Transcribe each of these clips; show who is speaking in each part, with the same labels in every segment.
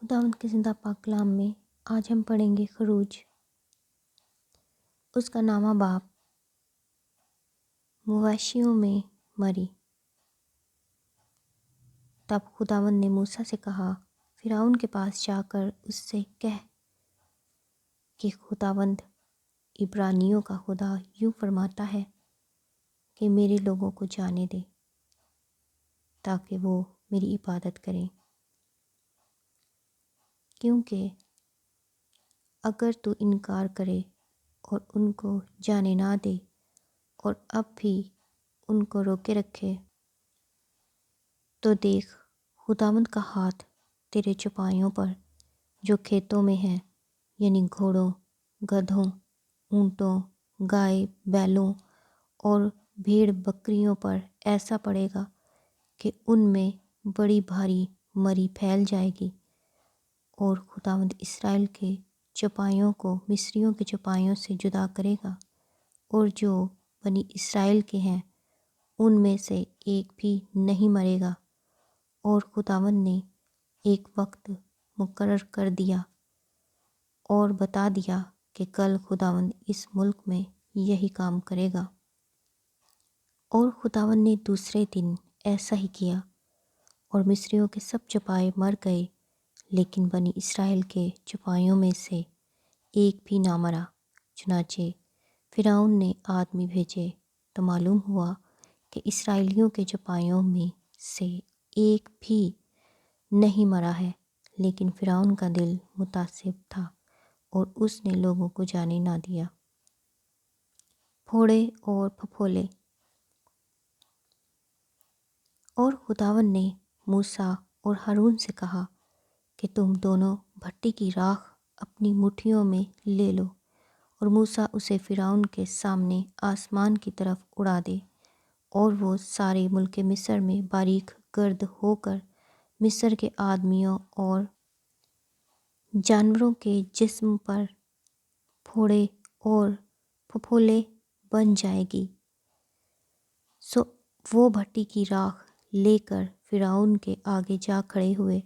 Speaker 1: خداوند کے زندہ پاک کلام میں آج ہم پڑھیں گے خروج، اس کا نامہ باپ مویشیوں میں مری۔ تب خداوند نے موسیٰ سے کہا، فرعون کے پاس جا کر اس سے کہہ کہ خداوند عبرانیوں کا خدا یوں فرماتا ہے کہ میرے لوگوں کو جانے دے تاکہ وہ میری عبادت کریں، کیونکہ اگر تو انکار کرے اور ان کو جانے نہ دے اور اب بھی ان کو روکے رکھے تو دیکھ، خداوند کا ہاتھ تیرے چوپایوں پر جو کھیتوں میں ہیں، یعنی گھوڑوں، گدھوں، اونٹوں، گائے بیلوں اور بھیڑ بکریوں پر ایسا پڑے گا کہ ان میں بڑی بھاری مری پھیل جائے گی، اور خداوند اسرائیل کے چوپایوں کو مصریوں کے چوپایوں سے جدا کرے گا، اور جو بنی اسرائیل کے ہیں ان میں سے ایک بھی نہیں مرے گا۔ اور خداوند نے ایک وقت مقرر کر دیا اور بتا دیا کہ کل خداوند اس ملک میں یہی کام کرے گا۔ اور خداوند نے دوسرے دن ایسا ہی کیا، اور مصریوں کے سب چوپائے مر گئے، لیکن بنی اسرائیل کے چوپایوں میں سے ایک بھی نہ مرا۔ چنانچہ فرعون نے آدمی بھیجے تو معلوم ہوا کہ اسرائیلیوں کے چوپایوں میں سے ایک بھی نہیں مرا ہے، لیکن فرعون کا دل متعصب تھا اور اس نے لوگوں کو جانے نہ دیا۔ پھوڑے اور پھپھولے۔ اور خداوند نے موسیٰ اور ہارون سے کہا کہ تم دونوں بھٹی کی راکھ اپنی مٹھیوں میں لے لو، اور موسیٰ اسے فرعون کے سامنے آسمان کی طرف اڑا دے، اور وہ سارے ملک مصر میں باریک گرد ہو کر مصر کے آدمیوں اور جانوروں کے جسم پر پھوڑے اور پھپھولے بن جائے گی۔ سو وہ بھٹی کی راکھ لے کر فرعون کے آگے جا کھڑے ہوئے،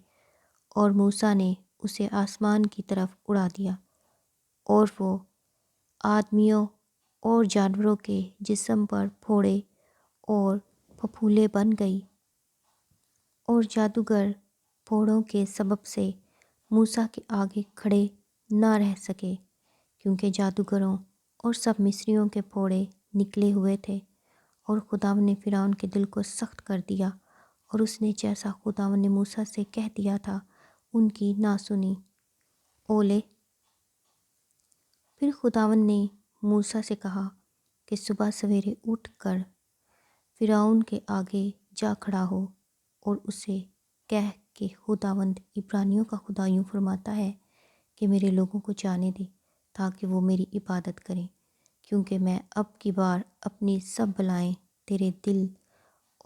Speaker 1: اور موسیٰ نے اسے آسمان کی طرف اڑا دیا، اور وہ آدمیوں اور جانوروں کے جسم پر پھوڑے اور پھپھولے بن گئی، اور جادوگر پھوڑوں کے سبب سے موسیٰ کے آگے کھڑے نہ رہ سکے، کیونکہ جادوگروں اور سب مصریوں کے پھوڑے نکلے ہوئے تھے۔ اور خداوند نے فرعون کے دل کو سخت کر دیا، اور اس نے جیسا خداوند نے موسیٰ سے کہہ دیا تھا ان کی نہ سنی۔ اولے۔ پھر خداوند نے موسیٰ سے کہا کہ صبح سویرے اٹھ کر فرعون کے آگے جا کھڑا ہو، اور اسے کہہ کہ خداوند عبرانیوں کا خدا یوں فرماتا ہے کہ میرے لوگوں کو جانے دے تاکہ وہ میری عبادت کریں، کیونکہ میں اب کی بار اپنی سب بلائیں تیرے دل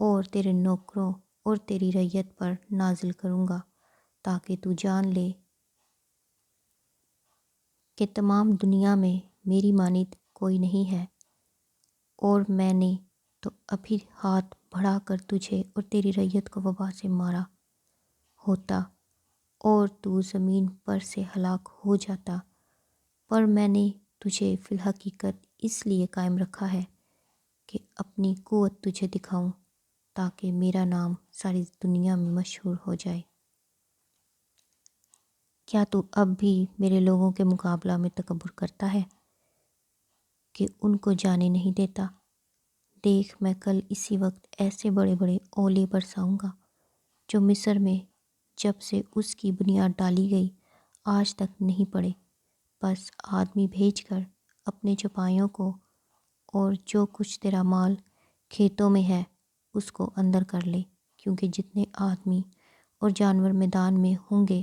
Speaker 1: اور تیرے نوکروں اور تیری رعیت پر نازل کروں گا، تاکہ تو جان لے کہ تمام دنیا میں میری مانند کوئی نہیں ہے، اور میں نے تو ابھی ہاتھ بڑھا کر تجھے اور تیری رعیت کو وبا سے مارا ہوتا اور تو زمین پر سے ہلاک ہو جاتا، پر میں نے تجھے فی الحقیقت اس لیے قائم رکھا ہے کہ اپنی قوت تجھے دکھاؤں، تاکہ میرا نام ساری دنیا میں مشہور ہو جائے۔ کیا تو اب بھی میرے لوگوں کے مقابلہ میں تکبر کرتا ہے کہ ان کو جانے نہیں دیتا؟ دیکھ، میں کل اسی وقت ایسے بڑے بڑے اولے برساؤں گا جو مصر میں جب سے اس کی بنیاد ڈالی گئی آج تک نہیں پڑے۔ بس آدمی بھیج کر اپنے چوپایوں کو اور جو کچھ تیرا مال کھیتوں میں ہے اس کو اندر کر لے، کیونکہ جتنے آدمی اور جانور میدان میں ہوں گے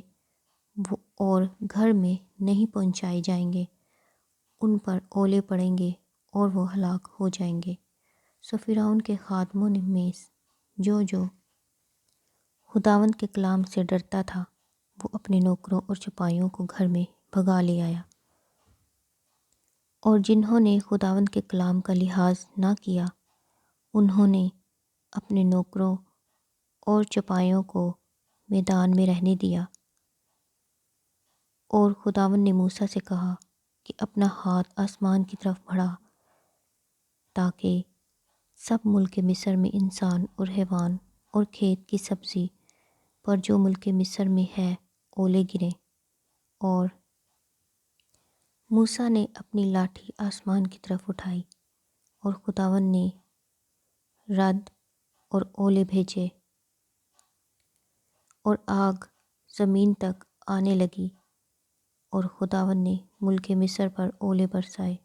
Speaker 1: وہ اور گھر میں نہیں پہنچائے جائیں گے، ان پر اولے پڑیں گے اور وہ ہلاک ہو جائیں گے۔ سو فرعون کے خادموں میں جو خداوند کے کلام سے ڈرتا تھا وہ اپنے نوکروں اور چوپایوں کو گھر میں بھگا لے آیا، اور جنہوں نے خداوند کے کلام کا لحاظ نہ کیا انہوں نے اپنے نوکروں اور چوپایوں کو میدان میں رہنے دیا۔ اور خداوند نے موسیٰ سے کہا کہ اپنا ہاتھ آسمان کی طرف بڑھا تاکہ سب ملک مصر میں انسان اور حیوان اور کھیت کی سبزی پر جو ملک مصر میں ہے اولے گریں۔ اور موسیٰ نے اپنی لاٹھی آسمان کی طرف اٹھائی اور خداوند نے رعد اور اولے بھیجے اور آگ زمین تک آنے لگی اور خداوند نے ملک مصر پر اولے برسائے۔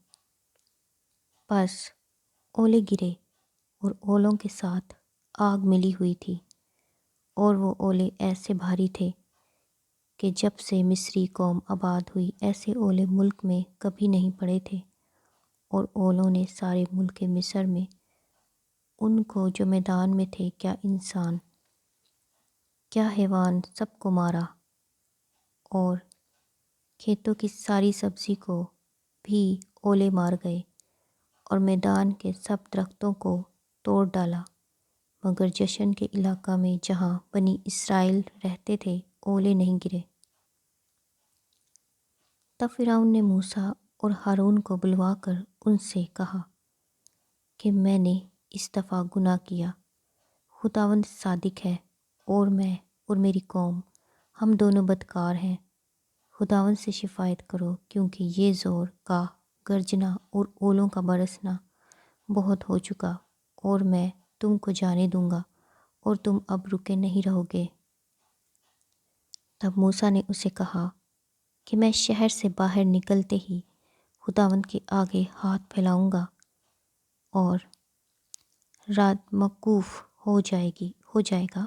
Speaker 1: پس اولے گرے اور اولوں کے ساتھ آگ ملی ہوئی تھی، اور وہ اولے ایسے بھاری تھے کہ جب سے مصری قوم آباد ہوئی ایسے اولے ملک میں کبھی نہیں پڑے تھے۔ اور اولوں نے سارے ملک مصر میں ان کو جو میدان میں تھے، کیا انسان کیا حیوان، سب کو مارا، اور کھیتوں کی ساری سبزی کو بھی اولے مار گئے، اور میدان کے سب درختوں کو توڑ ڈالا، مگر جشن کے علاقہ میں جہاں بنی اسرائیل رہتے تھے اولے نہیں گرے۔ تب فرعون نے موسیٰ اور ہارون کو بلوا کر ان سے کہا کہ میں نے اس دفعہ گناہ کیا، خداوند صادق ہے اور میں اور میری قوم ہم دونوں بدکار ہیں، خداوند سے شفایت کرو، کیونکہ یہ زور کا گرجنا اور اولوں کا برسنا بہت ہو چکا، اور میں تم کو جانے دوں گا اور تم اب رکے نہیں رہو گے۔ تب موسیٰ نے اسے کہا کہ میں شہر سے باہر نکلتے ہی خداوند کے آگے ہاتھ پھیلاؤں گا، اور رات موقوف ہو جائے گا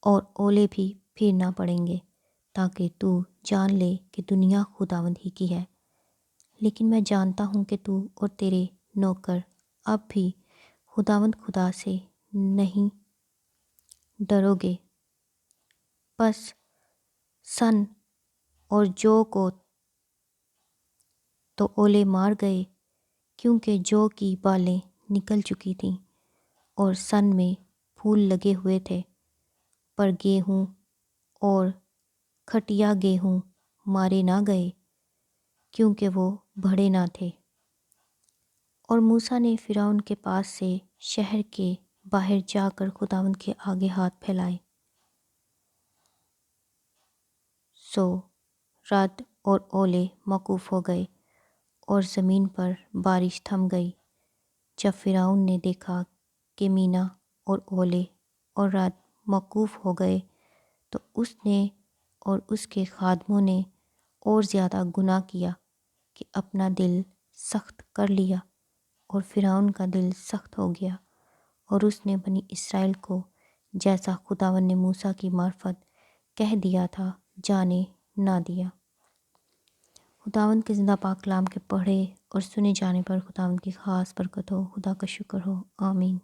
Speaker 1: اور اولے بھی پھر نہ پڑیں گے، تاکہ تو جان لے کہ دنیا خداوند ہی کی ہے۔ لیکن میں جانتا ہوں کہ تو اور تیرے نوکر اب بھی خداوند خدا سے نہیں ڈرو گے۔ پس سن اور جو کو تو اولے مار گئے، کیونکہ جو کی بالیں نکل چکی تھیں اور سن میں پھول لگے ہوئے تھے، پر گیہوں اور کھٹیا گیہوں مارے نہ گئے، کیونکہ وہ بڑھے نہ تھے۔ اور موسیٰ نے فرعون کے پاس سے شہر کے باہر جا کر خداوند کے آگے ہاتھ پھیلائے، سو رعد اور اولے موقوف ہو گئے اور زمین پر بارش تھم گئی۔ جب فرعون نے دیکھا کہ مینا اور اولے اور رعد موقوف ہو گئے، تو اس نے اور اس کے خادموں نے اور زیادہ گناہ کیا کہ اپنا دل سخت کر لیا، اور فرعون کا دل سخت ہو گیا، اور اس نے بنی اسرائیل کو جیسا خداوند نے موسیٰ کی معرفت کہہ دیا تھا جانے نہ دیا۔ خداوند کے زندہ پاک کلام کے پڑھے اور سنے جانے پر خداوند کی خاص برکت ہو۔ خدا کا شکر ہو، آمین۔